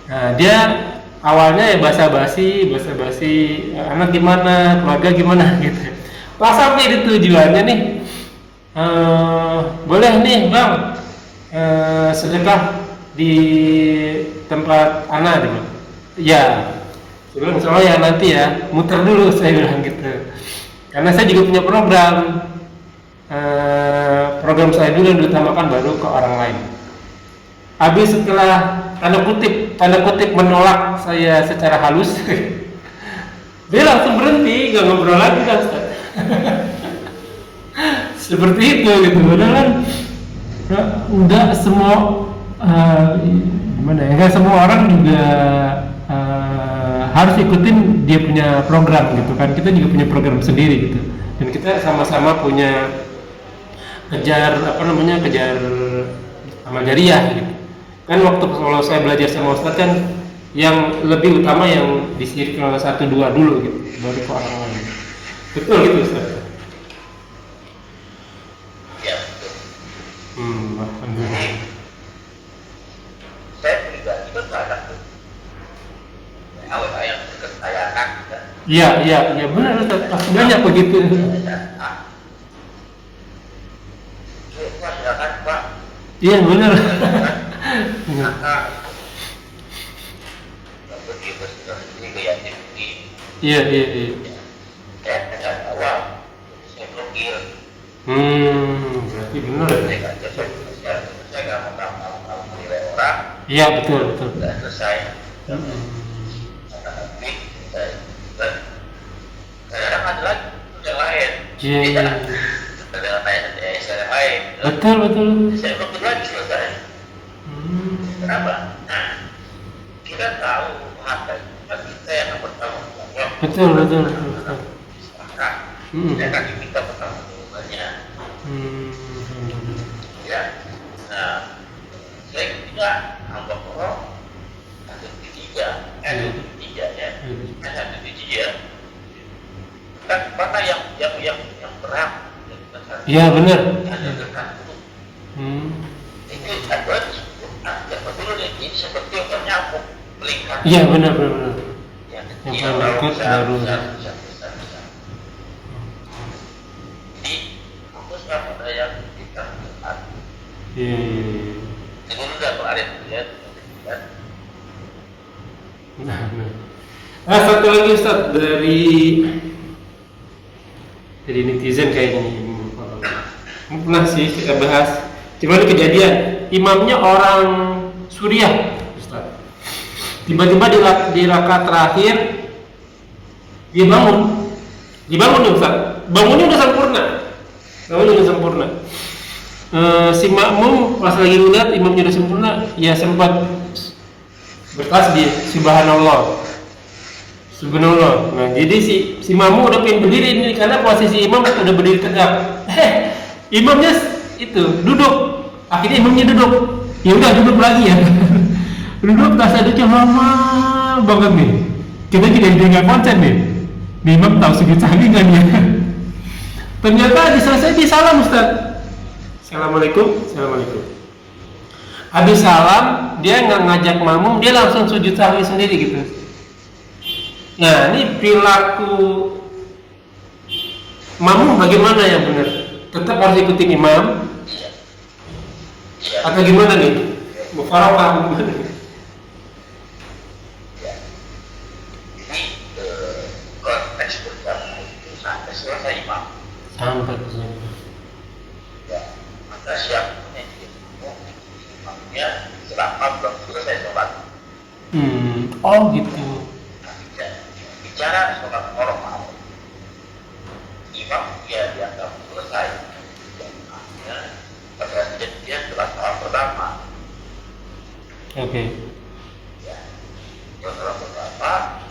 Nah dia awalnya ya basa-basi anak gimana, keluarga gimana gitu. Pas sampai di tujuannya nih, boleh nih bang sedekah di tempat anak gitu. Ya, sebelum soalnya ya nanti ya muter dulu saya bilang gitu. Karena saya juga punya program saya dulu yang diutamakan baru ke orang lain. Habis setelah tanda kutip menolak saya secara halus, dia langsung berhenti, gak ngobrol lagi kan Ustaz. Seperti itu gitu, padahal enggak semua gimana ya, enggak semua orang juga harus ikutin dia punya program gitu kan. Kita juga punya program sendiri gitu, dan kita sama-sama punya kejar amal jariah gitu kan. Waktu kalau saya belajar sama Ustaz kan yang lebih utama yang di circle 1-2 dulu gitu, baru ke orang lain. Betul gitu Ustaz. Ya. Alhamdulillah. Saya pribadi itu banyak tuh. Awal yang kekayaan kan. Iya benar Ustaz. Pasti banyak begitu. Silakan Pak. Iya benar. Iya. Saya awal saya blokir. Berarti benar. Saya nggak mau menilai orang. Iya betul. Sudah selesai. Tapi kadang ada lagi yang lain. Iya. Ada yang lain. Betul. Saya blokir lagi selesai. Kenapa? Nah, kita tahu harta kita yang bertanggung jawab. Betul. Maka saya akan diminta pertanggungjawabannya. Ya. Nah, saya ketiga Allah Allah ada ketiga ya. Ada ketiga. Kan mana yang berat? Iya benar. Ada dekat itu. Ini ada betul ini seperti yang nyambung melingkar. Iya benar. Yang paling dekat baru. Jadi fokuslah pada yang kita dekat. Iya. Itu udah berada ya. Nah, satu lagi Ustaz dari netizen kayak gini. Pernah sih kita bahas. Cuma ini kejadian imamnya orang Suriah, Ustaz. Tiba-tiba di rakaat terakhir dia bangun nih Ustaz. Bangunnya udah sempurna. Si makmum pas lagi lihat imamnya udah sempurna, ya sempat bertasbih subhanallah. Nah, jadi si makmum udah pengen berdiri ini karena posisi imam udah berdiri tegak. Imamnya itu duduk. Akhirnya imamnya duduk. Ya udah duduk lagi ya. Duduk tasaduknya lama banget nih. Kita tidak konsen nih. Imam tahu sujud sahwi kan ya. Ternyata selesai di salam Ustaz. Assalamualaikum. Habis salam dia nggak ngajak makmum, dia langsung sujud sahwi sendiri gitu. Nah ini perilaku makmum bagaimana yang benar? Tetap harus ikutin imam atau gimana nih? Mufaraqah gimana nih? Ini konteks pertama itu sampai selesai imam. Ya, maka siapapun yang imamnya selama belum selesai sholat. Oh gitu. Bicara sholat normal, imam dia dianggap selesai. Pada dia telah sholat pertama. Oke. Ya, sholat pertama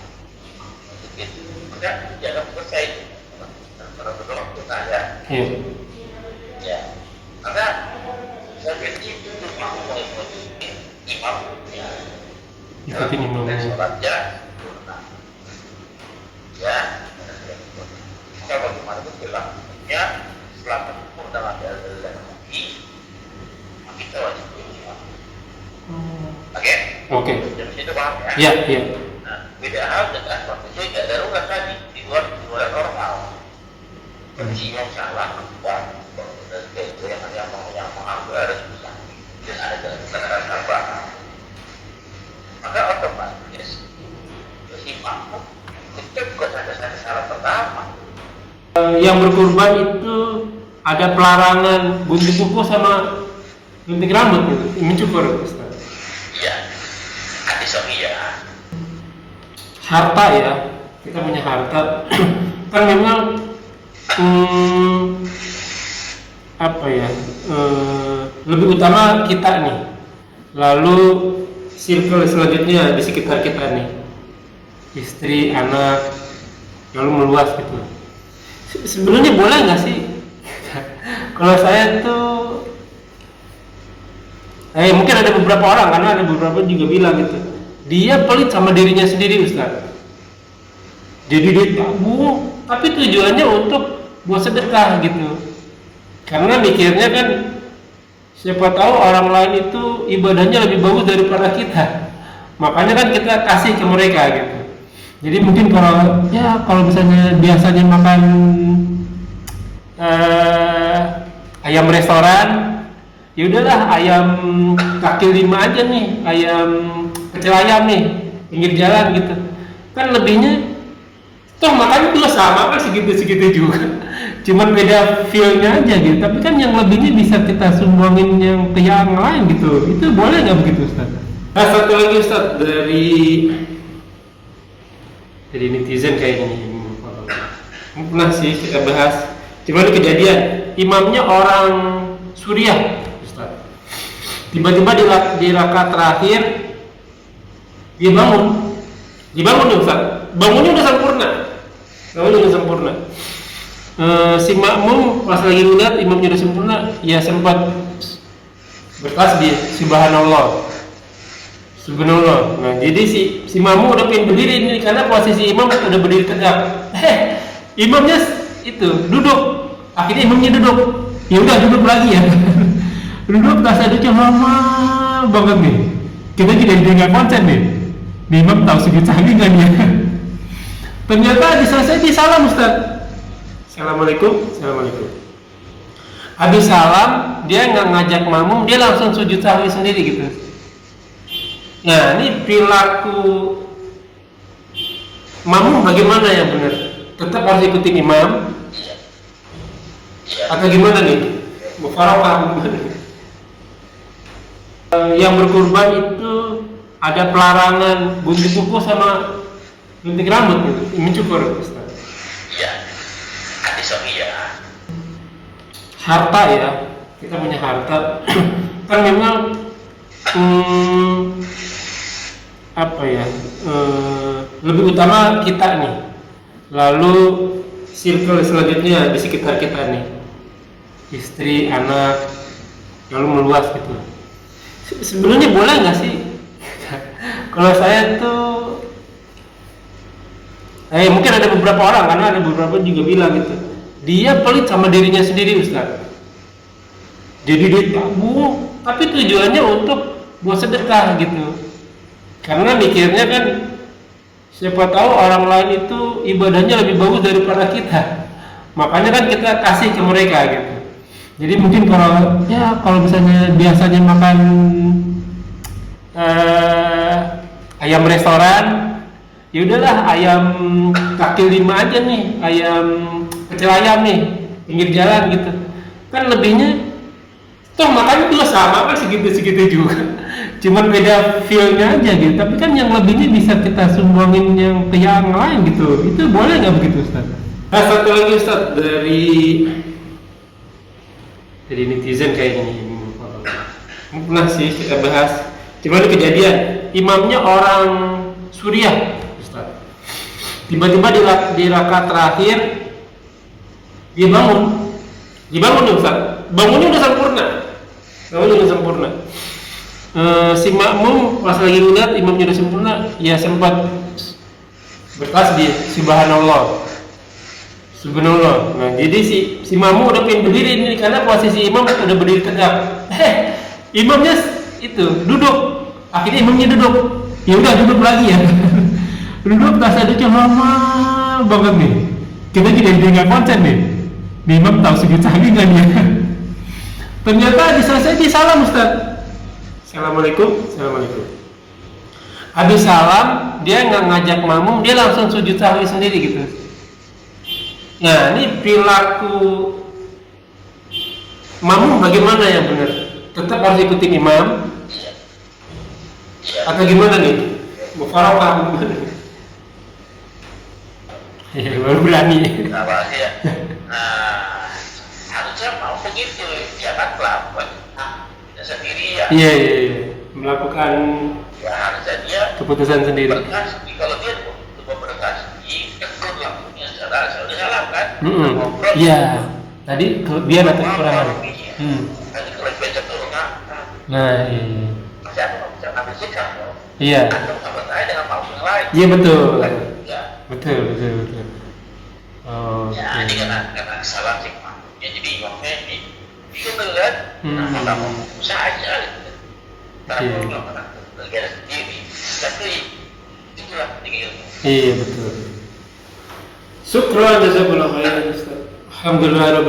begitu tidak dianggap selesai. Pada waktu saya. Iya. Ya, karena saya berarti itu imam ya. Ikutin imamnya. Sholatnya ya, kalau bagaimana itu bilangnya selama itu dalam dalil lagi kita wajib imam. Oke. Jadi itu paham ya? Iya. Nah, beda hal dengan kondisi tidak darurat tadi di luar normal. Kondisi yang salah dan itu yang mengambil harus bisa dan ada dalam tambahan. Maka otomatis imam itu bukan ada salah pertama. Yang berkurban itu ada pelarangan gunting kuku sama gunting rambut gitu, mencukur Ustaz. Iya, hadis ya. Harta ya, kita punya harta. Kan memang lebih utama kita nih. Lalu circle selanjutnya di sekitar kita nih, istri, anak, lalu meluas gitu. Sebenarnya boleh nggak sih? Kalau saya tuh, mungkin ada beberapa orang, karena ada beberapa juga bilang gitu, dia pelit sama dirinya sendiri Ustaz. Jadi dia tabung, tapi tujuannya untuk buat sedekah gitu. Karena mikirnya kan, siapa tahu orang lain itu ibadahnya lebih bagus daripada kita. Makanya kan kita kasih ke mereka gitu. Jadi mungkin kalau misalnya biasanya makan ayam restoran, ya udahlah ayam kaki 5 aja nih, ayam kecil ayam nih, pinggir jalan gitu. Kan lebihnya toh makannya juga sama kan segitu juga. Cuman beda feel-nya aja gitu. Tapi kan yang lebihnya bisa kita sumbangin yang ke yang lain gitu. Itu boleh nggak begitu Ustaz? Nah, satu lagi Ustaz dari netizen kayak gini. Pernah sih kita bahas. Cuma ini kejadian imamnya orang Suriah Ustaz. Tiba-tiba di rakaat terakhir dia bangun nih Ustaz. Bangunnya udah sempurna. Si makmum pas lagi lihat imamnya udah sempurna, ya sempat bertasbih subhanallah. Subhanallah. Nah, jadi si makmum udah pengen berdiri ini karena posisi imam udah berdiri tegak. Imamnya itu duduk. Akhirnya imamnya duduk. Ya udah duduk lagi ya. Duduk tasaduknya lama banget nih. Kita jadi nggak konsen nih. Nih, imam tahu sujud sahwi nggak dia? Ternyata diselesai di salam Ustaz. Assalamualaikum. Habis salam dia nggak ngajak makmum, dia langsung sujud sahwi sendiri gitu. Nah, ini perilaku makmum bagaimana yang benar? Tetap harus ikutin imam atau gimana nih? Mufarakah gimana? Yang berkurban itu ada pelarangan gunting kuku sama gunting rambut gitu, mencukur. Iya, hadis sahih ya. Harta ya, kita punya harta kan memang apa ya, lebih utama kita nih, lalu circle selanjutnya di sekitar kita nih, istri, anak, lalu meluas gitu. Sebenarnya boleh nggak sih? Kalau saya tuh mungkin ada beberapa orang, karena ada beberapa juga bilang gitu, dia pelit sama dirinya sendiri Ustaz. Jadi dia tabung, tapi tujuannya untuk buat sedekah gitu. Karena mikirnya kan, siapa tahu orang lain itu ibadahnya lebih bagus daripada kita. Makanya kan kita kasih ke mereka gitu. Jadi mungkin kalau misalnya biasanya makan ayam restoran, ya udahlah ayam kaki 5 aja nih, ayam pecel ayam nih, pinggir jalan gitu. Kan lebihnya toh makannya juga sama kan, segitu juga. Cuman beda feel-nya aja gitu. Tapi kan yang lebihnya bisa kita sumbangin yang ke yang lain gitu. Itu boleh nggak begitu Ustaz? Nah, satu lagi Ustaz dari netizen kayak gini. Pernah sih kita bahas. Cuma ini kejadian, imamnya orang Suriah Ustaz. Tiba-tiba di rakaat terakhir dia bangun nih Ustaz. Bangunnya udah sempurna. Si makmum pas lagi ngeliat imamnya udah sempurna, ya sempat bertasbih subhanallah. Nah, jadi si makmum udah pengen berdiri ini karena posisi imam udah berdiri tegak. Imamnya itu duduk. Akhirnya imamnya duduk. Ya udah duduk lagi ya. Duduk tasaduknya lama banget nih. Kita jadi nggak konsen nih. Imam tahu sujud sahwi nggak dia? Ternyata diselesai di salam Ustaz. Assalamualaikum. Habis salam dia nggak ngajak makmum, dia langsung sujud sahwi sendiri gitu. Nah, ini perilaku makmum bagaimana yang benar? Tetap harus ikutin imam atau gimana nih? Mufarakah gimana? Ya, baru berani. Nah, harusnya mau begitu, jangan melakukan sendirian. Iya. Melakukan harusnya dia keputusan sendiri. Bertasbih, kalau dia coba bertasbih, tegur lakunya secara salah kan? Iya. Tadi dia nanti kekurangan. Tadi kalau baca turun Nah, iya. masih aku nggak bisa ngambil sikap. Iya. Atau sama saya dengan mau yang lain. Iya betul. Ya. Betul. Oh. Ya, ini karena kesalahan sih makmumnya, jadi imamnya ini gitu kan. Nah, mau usaha aja gitu. Tapi nggak pernah negara sendiri. Tapi itulah tinggi ilmu. Iya betul. Syukran jazakallahu khairan Ustaz. Alhamdulillah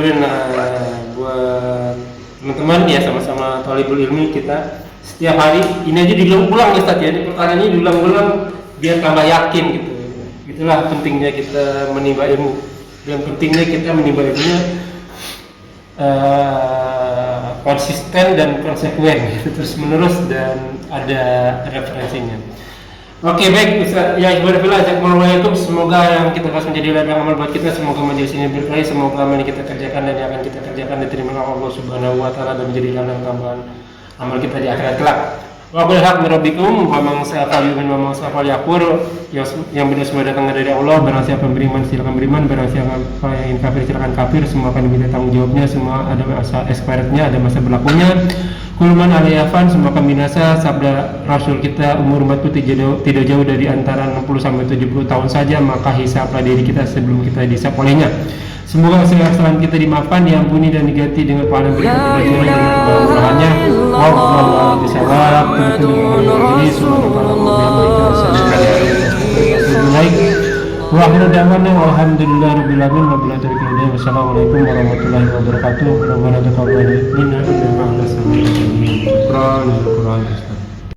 buat teman-teman ya, sama-sama thalibul ilmi kita setiap hari ini aja diulang-ulang Ustaz ya. Ini pertanyaannya diulang-ulang biar tambah yakin gitu. Itulah pentingnya kita menimba ilmu, dan pentingnya kita menimba ilmunya konsisten dan konsekuen gitu, terus menerus dan ada referensinya. Oke, baik Ustaz. Ya, Bismillahirrahmanirrahim. Semoga yang kita bahas menjadi ladang amal buat kita. Semoga majelis ini berkah. Semoga amal yang kita kerjakan dan yang akan kita kerjakan diterima oleh Allah Subhanahu wa taala dan menjadi ladang tambahan amal kita di akhirat kelak. Wa qul haq min rabbikum wa man sa'al yu'min wa man sa'al yakfur. Yang benar semua datang dari Allah. Barang siapa beriman silakan beriman, barang siapa yang kafir silakan kafir. Semua akan diminta tanggung jawabnya, semua ada masa expirednya, ada masa berlakunya. Kulman aliyafan, semua akan binasa. Sabda Rasul kita, umur umatku tidak jauh dari antara 60 sampai 70 tahun saja, maka hisaplah diri kita sebelum kita dihisap olehnya. Semoga segala kesalahan kita dimaafkan, diampuni dan diganti dengan pahala berikut dan kemurahannya. Wallahu bisawab. Wa akhiru da'wana walhamdulillahirabbil alamin wa billahi taufiq wal hidayah. Wassalamualaikum warahmatullahi wabarakatuh. Rabbana taqabbal minna innaka antas samiul alim. Qur'an.